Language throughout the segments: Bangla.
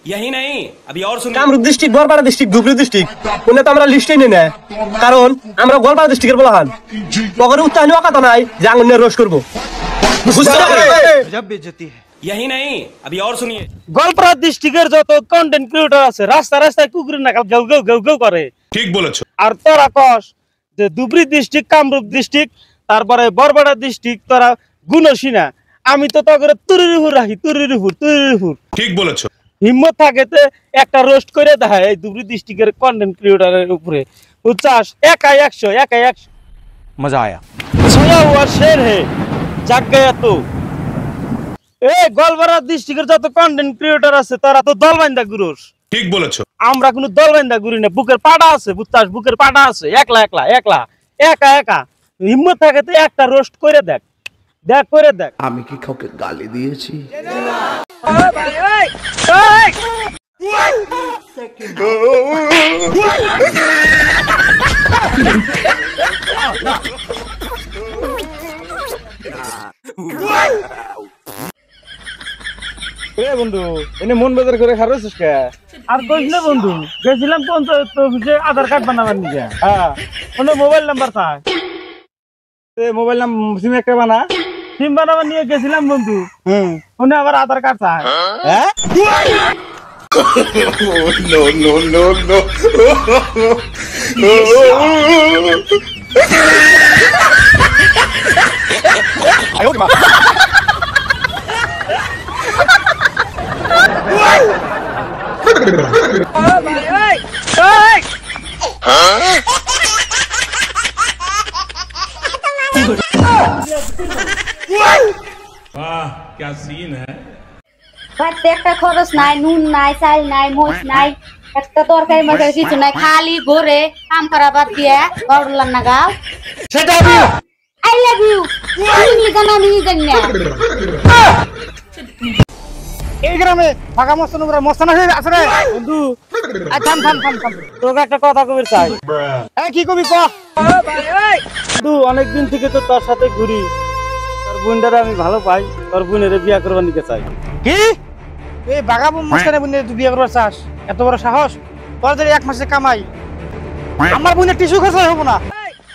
यही नहीं अभी और सुनिए। Kamrup district, Borpara district, Dhubri district কোনে তো আমরা লিস্টেই নেই না, কারণ আমরা গোয়ালপাড়া ডিস্ট্রিক্টের বলাহান পগরে উত্তাহনি কথা নাই যে আঙুল রোশ করবো। जब बेइज्जती है। यही नहीं अभी और सुनिए। গোয়ালপাড়া ডিস্ট্রিক্টের যত কন্টেন্ট ক্রিয়েটর আছে রাস্তা রাস্তায় কুকুরের নাকাল গাউ গাউ গাউ গাউ করে। ঠিক বলেছো। আর তোরা কস যে ধুবড়ী ডিস্ট্রিক্ট, কামরূপ ডিস্ট্রিক্ট, তারপরে বরপাড়া ডিস্ট্রিক্ট তোরা গুণসী না। আমি তো তগরে তুরির উপর রাখি, তুরির উপর। ঠিক বলেছো। হিম্মত থাকে তো একটা রোস্ট করে দেয় এই ধুবড়ী ডিস্ট্রিক্টের কন্টেন্ট ক্রিয়েটরের উপরে। উচ্চাস একাই 100 मजा आया। सोया हुआ शेर है जाग गया तो। ए গোয়ালপাড়া ডিস্ট্রিক্টের যত কন্টেন্ট ক্রিয়েটর আছে তারা তো দল বান্ধা ঘুরোস। ঠিক বলেছো। আমরা কোনো দল বান্ধা ঘুরি না, বুকের পাটা আছে, বুঝতাস, বুকের পাটা আছে। একা হিম্মত থাকে তো একটা রোস্ট করে দেখ করে দেখ। আমি কি কাউকে গালি দিয়েছি? বন্ধু এনে মন বাজার করে খারছিস কে? আর কইস না বন্ধু, গেছিলাম পঞ্চায়েত অফিসে আধার কার্ড বানাবার নিয়ে। হ্যাঁ, ওনে মোবাইল নাম্বার চায়, মোবাইল নাম্বার সিম একটা বানা, সিম বানাবার নিয়ে গেছিলাম বন্ধু। ওনে আবার আধার কার্ড চায়। হ্যাঁ वाह क्या सीन है। একটা খরচ নাই, নুন নাই, চাল নাই, মরিচ নাই, একটা তরকারি মরকারি কিছু নাই, খালি ঘরে কাম করা বাদ দিয়ে গড়লাম না গাও। সেটা আই লাভ ইউ। তুমি জানা আমি জানি না। এই গ্রামে ফাঁকা মস্তান উপরে মস্তান আছে রে বন্ধু। থাম তোকে একটা কথা কবির চাই। কি কবি ক বন্ধু? অনেকদিন থেকে তো তোর সাথে ঘুরি, তোর বোনটারে আমি ভালো পাই, তোর বোনের বিয়া করবার নিতে চাই। কি এই বাঘা মস্তানে বোনের তুই বিয়া করবার চাস? এত বড় সাহস তোর! যদি 1 মাসে কামাই আমার বোনের টিস্যু খরচ হবো না।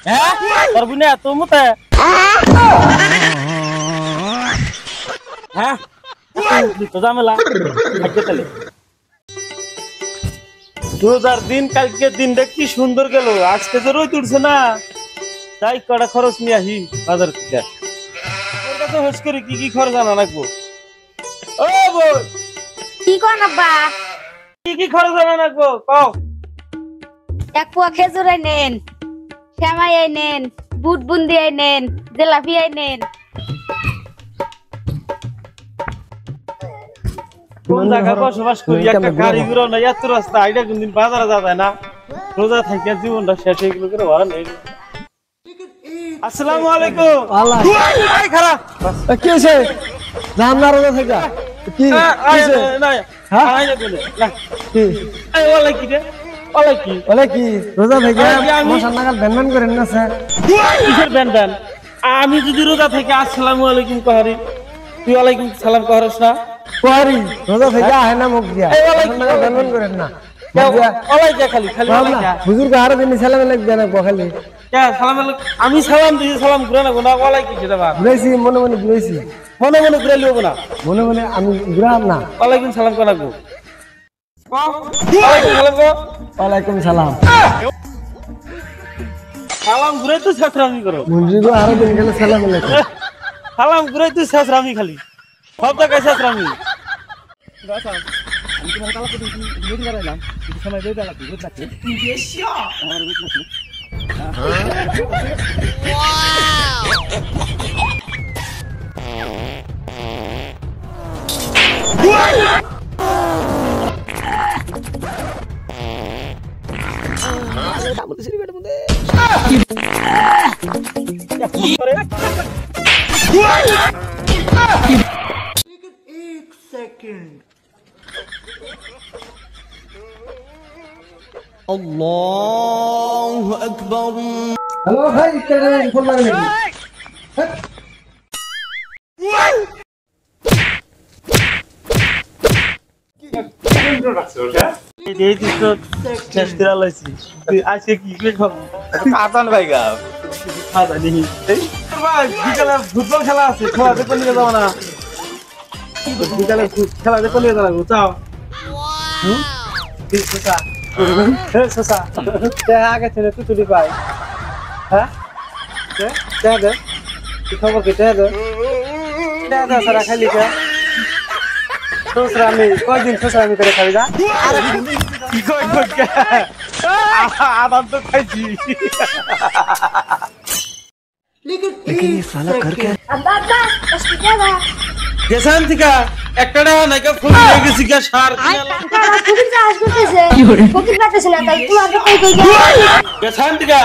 হ্যাঁ তোর বোনে এত মতে? হ্যাঁ রোজার দিন, কালকে দিনটা কি সুন্দর গেল, আজকে যে রোদ উঠছে না, তাই কটা খরচ নিয়ে আসি বাজার থেকে। তোর কাছে হোস করে কি খরচ আনা রাখবো? ও বল কি কোন আব্বা? কি খরচ আনা রাখবো কও? এক পোয়া খেজুর নেন, শ্যামাই নেন, বুট বুন্দি নেন, জিলাপি নেন। কোন জায়গায় বসবাস করি, একটা গাড়ি ঘুরো না, এত রাস্তা, আইডা কোনদিন বাজারে যাবে না। রোজা থেকে জীবনটা শেষ হয়ে গেল করে ভালো নেই। আসসালামু আলাইকুম। এই খারাপ কি হয়েছে? জানলা রোজা থেকে কি হয়েছে? না আই না বলে না কি এই ওলাই কি রে? ওলাই কি রোজা থেকে মশার নাগাল ব্যান করেন না স্যার? কিসের ব্যান? আমি যদি রোজা থেকে আসসালামু আলাইকুম কহারি, তুই ওয়ালাইকুম সালাম কহরস না? কহারি রোজা থেকে আহে না মুখ দিয়া ব্যান করেন না। ওলাইকা খালি হুজুর কে আরো দিন সালাম লাগবে না খালি। সালাম আমি সালাম দিয়েছি, সালাম ঘুরে না গোনা ওলাই কি সেটা বা ঘুরাইছি, মনে ঘুরাইছি, মনে ঘুরে লিও না, মনে আমি ঘুরাম না। ওয়ালাইকুম সালাম কো লাগবো। ওয়ালাইকুম সালাম। সালাম ঘুরে তো শেষরামি করো। মন্দিরে আরো দিন গেলে সালাম লাগবে। সালাম ঘুরে তো শেষরামি খালি, সব জায়গায় শেষরামি। আমি তোমার কালা করে ভিডিও বানাইলাম, কিছু সময় দেই দাও, বুঝ লাগছে তুই বেশিয়া আমার বুঝ লাগছে। एक सेकंड। अल्लाहु अकबर। हेलो भाई, तेरे फोन मारने लगी। এই তো শেষ করে লাইছি আজকে কি কি খাবো কাতান ভাইগা খাওয়া দেখি ভাই বিকালে ফুটবল খেলা আছে খেলা দেখতে নিয়ে যাবো না বিকালে খেলা দেখতে নিয়ে যাবো চাও আগে ছিল তুই পাই হ্যাঁ দে কি খবর কি দে সারা খালি কে আমি কয়দিন আমি করে খাবি যা কি কই আবার তো খাইছি लेकिन ये साला कर क्या আব্বা আব্বা কষ্ট দেবা গেছান থেকে একটা নাকি ফুল হয়ে গেছি কে সার টাকা খুবই চাষ করতেছে ফকির পাতেছে না তাই তোমাকে কই কই গেছান থেকে